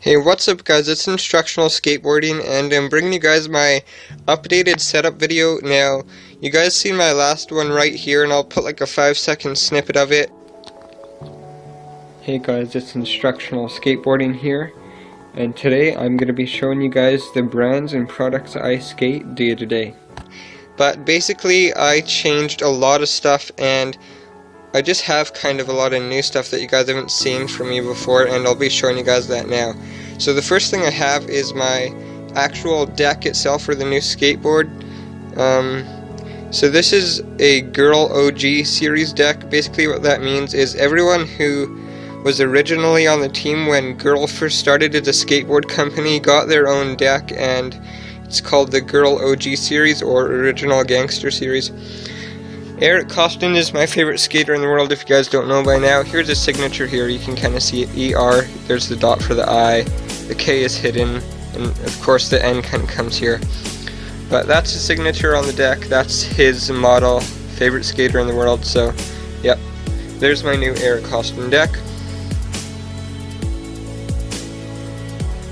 Hey, what's up guys, it's Instructional Skateboarding and I'm bringing you guys my updated setup video. Now, you guys seen my last one right here and I'll put like a 5-second snippet of it. Hey guys, it's Instructional Skateboarding here, and today I'm going to be showing you guys the brands and products I skate day to day. But basically I changed a lot of stuff and I just have kind of a lot of new stuff that you guys haven't seen from me before, and I'll be showing you guys that now. So the first thing I have is my actual deck itself for the new skateboard. So this is a Girl OG series deck. Basically what that means is everyone who was originally on the team when Girl first started as a skateboard company got their own deck, and it's called the Girl OG series or Original Gangster series. Eric Costin is my favorite skater in the world, if you guys don't know by now. Here's his signature here, you can kind of see it, ER, there's the dot for the I, the K is hidden, and of course the N kind of comes here. But that's his signature on the deck, that's his model, favorite skater in the world, so yep. There's my new Eric Costin deck.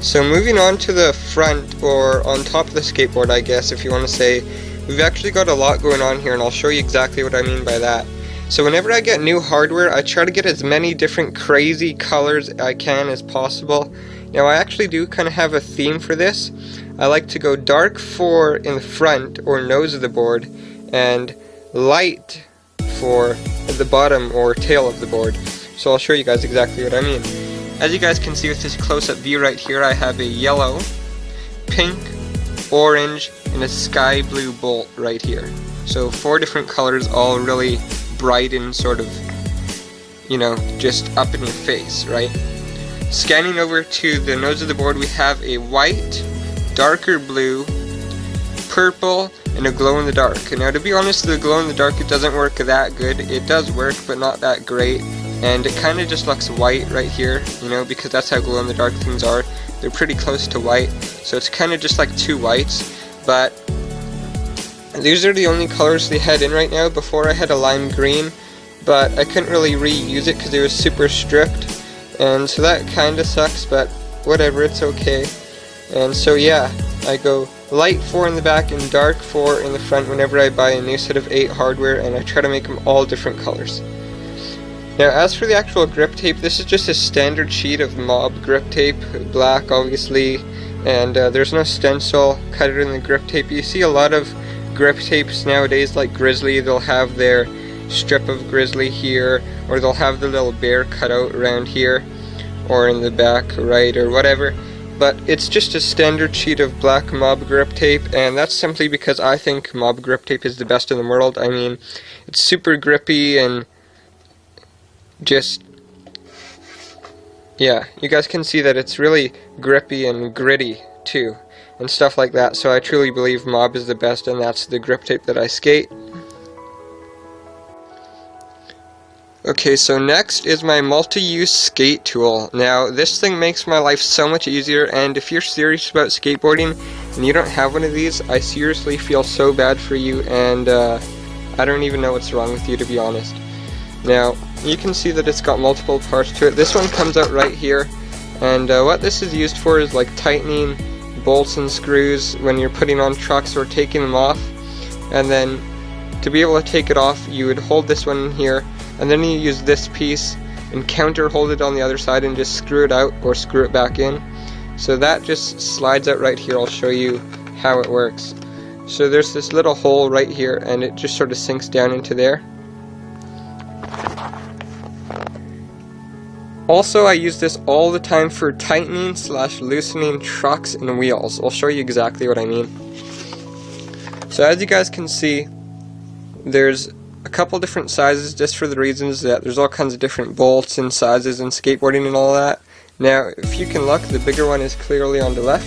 So moving on to the front, or on top of the skateboard I guess if you want to say, we've actually got a lot going on here, and I'll show you exactly what I mean by that. So whenever I get new hardware, I try to get as many different crazy colors I can as possible. Now I actually do kind of have a theme for this. I like to go dark for in the front or nose of the board, and light for the bottom or tail of the board. So I'll show you guys exactly what I mean. As you guys can see with this close-up view right here, I have a yellow, pink, orange, and a sky blue bolt right here. So 4 different colors, all really bright and sort of, you know, just up in your face, right? Scanning over to the nose of the board, we have a white, darker blue, purple, and a glow in the dark. Now to be honest, the glow in the dark, it doesn't work that good. It does work, but not that great. And it kind of just looks white right here, you know, because that's how glow in the dark things are. They're pretty close to white, so it's kind of just like 2 whites. But these are the only colors they had in right now. Before I had a lime green, but I couldn't really reuse it because it was super stripped, and so that kind of sucks, but whatever, it's okay. And so yeah, I go light 4 in the back and dark 4 in the front whenever I buy a new set of 8 hardware, and I try to make them all different colors. Now as for the actual grip tape, this is just a standard sheet of Mob grip tape, black obviously, and there's no stencil cut in the grip tape. You see a lot of grip tapes nowadays like Grizzly, they'll have their strip of Grizzly here, or they'll have the little bear cut out around here, or in the back right, or whatever. But it's just a standard sheet of black Mob grip tape, and that's simply because I think Mob grip tape is the best in the world. I mean, it's super grippy and just, yeah, you guys can see that it's really grippy and gritty too, and stuff like that. So I truly believe Mob is the best, and that's the grip tape that I skate. Okay, so next is my multi-use skate tool. Now this thing makes my life so much easier, and if you're serious about skateboarding and you don't have one of these, I seriously feel so bad for you, and I don't even know what's wrong with you, to be honest. Now you can see that it's got multiple parts to it. This one comes out right here, and what this is used for is like tightening bolts and screws when you're putting on trucks or taking them off. And then to be able to take it off, you would hold this one in here, and then you use this piece and counter hold it on the other side and just screw it out or screw it back in. So that just slides out right here. I'll show you how it works. So there's this little hole right here, and it just sort of sinks down into there. Also, I use this all the time for tightening / loosening trucks and wheels. I'll show you exactly what I mean. So as you guys can see, there's a couple different sizes, just for the reasons that there's all kinds of different bolts and sizes in skateboarding and all that. Now, if you can look, the bigger one is clearly on the left.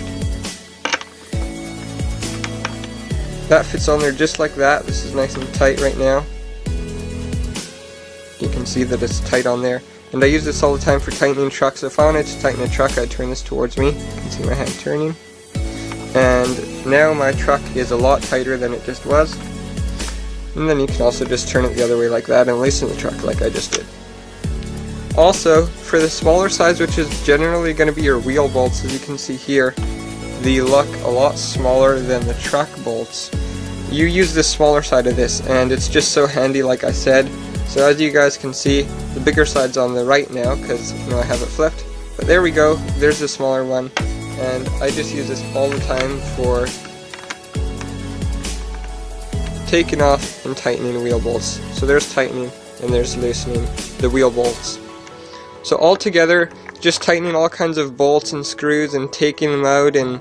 That fits on there just like that. This is nice and tight right now. You can see that it's tight on there. And I use this all the time for tightening trucks. If I wanted to tighten a truck, I'd turn this towards me. You can see my hand turning. And now my truck is a lot tighter than it just was. And then you can also just turn it the other way like that and loosen the truck like I just did. Also, for the smaller size, which is generally going to be your wheel bolts, as you can see here, they look a lot smaller than the truck bolts. You use the smaller side of this, and it's just so handy, like I said. So as you guys can see, the bigger side's on the right now, because I have it flipped. But there we go, there's the smaller one, and I just use this all the time for taking off and tightening wheel bolts. So there's tightening, and there's loosening the wheel bolts. So all together, just tightening all kinds of bolts and screws and taking them out and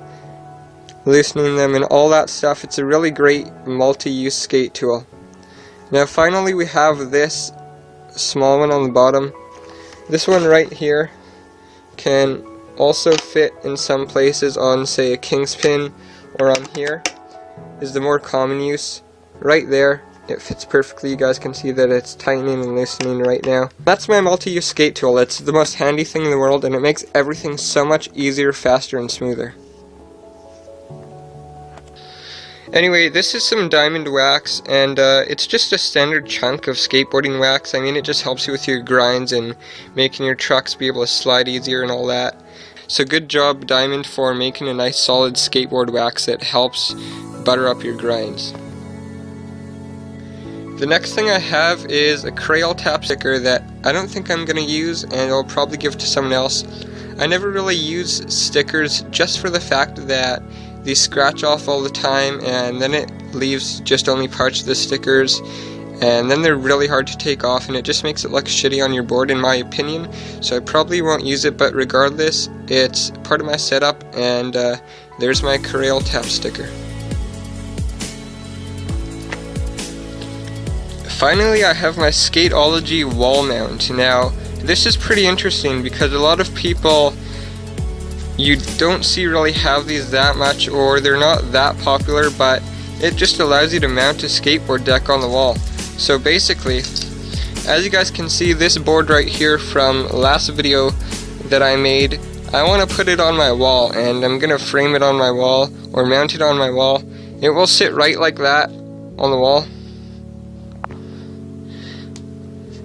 loosening them and all that stuff. It's a really great multi-use skate tool. Now finally we have this small one on the bottom. This one right here can also fit in some places on, say, a kingspin, or on here is the more common use. Right there, it fits perfectly. You guys can see that it's tightening and loosening right now. That's my multi-use skate tool. It's the most handy thing in the world, and it makes everything so much easier, faster, and smoother. Anyway, this is some diamond wax, and it's just a standard chunk of skateboarding wax. I mean, it just helps you with your grinds and making your trucks be able to slide easier and all that. So good job, Diamond, for making a nice solid skateboard wax that helps butter up your grinds. The next thing I have is a Crayola tap sticker that I don't think I'm going to use, and I'll probably give to someone else. I never really use stickers just for the fact that they scratch off all the time, and then it leaves just only parts of the stickers, and then they're really hard to take off, and it just makes it look shitty on your board, in my opinion. So I probably won't use it, but regardless, it's part of my setup, and there's my Crayola tap sticker. Finally, I have my Skateology wall mount. Now, this is pretty interesting because a lot of people you don't see really have these that much, or they're not that popular, but it just allows you to mount a skateboard deck on the wall. So basically, as you guys can see, this board right here from last video that I made, I want to put it on my wall, and I'm going to frame it on my wall or mount it on my wall. It will sit right like that on the wall.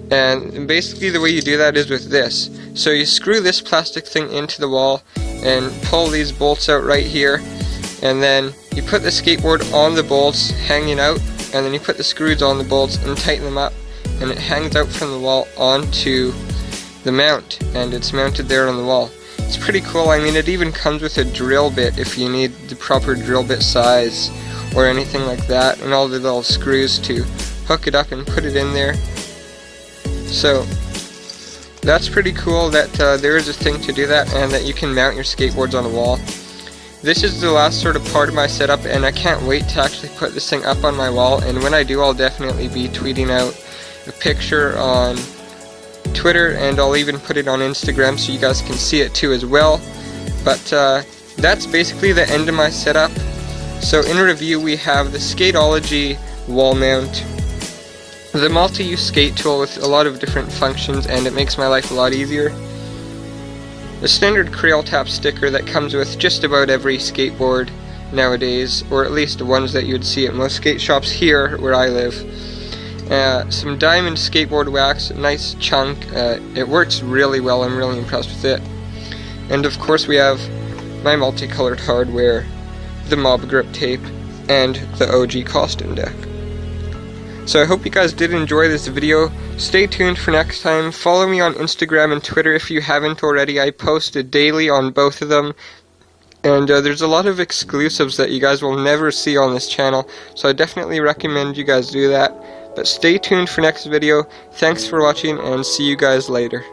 And basically the way you do that is with this. So you screw this plastic thing into the wall and pull these bolts out right here, and then you put the skateboard on the bolts hanging out, and then you put the screws on the bolts and tighten them up, and it hangs out from the wall onto the mount, and it's mounted there on the wall. It's pretty cool. I mean, it even comes with a drill bit if you need the proper drill bit size or anything like that, and all the little screws to hook it up and put it in there. So that's pretty cool that there is a thing to do that, and that you can mount your skateboards on a wall. This is the last sort of part of my setup, and I can't wait to actually put this thing up on my wall, and when I do, I'll definitely be tweeting out a picture on Twitter, and I'll even put it on Instagram so you guys can see it too as well. But that's basically the end of my setup. So in review, we have the Skateology wall mount, the multi-use skate tool with a lot of different functions, and it makes my life a lot easier. The standard Crayola tap sticker that comes with just about every skateboard nowadays, or at least the ones that you would see at most skate shops here where I live. Some diamond skateboard wax, nice chunk. It works really well. I'm really impressed with it. And of course we have my multicolored hardware, the mob grip tape, and the OG costume deck. So I hope you guys did enjoy this video. Stay tuned for next time. Follow me on Instagram and Twitter if you haven't already. I post daily on both of them. And there's a lot of exclusives that you guys will never see on this channel. So I definitely recommend you guys do that. But stay tuned for next video. Thanks for watching, and see you guys later.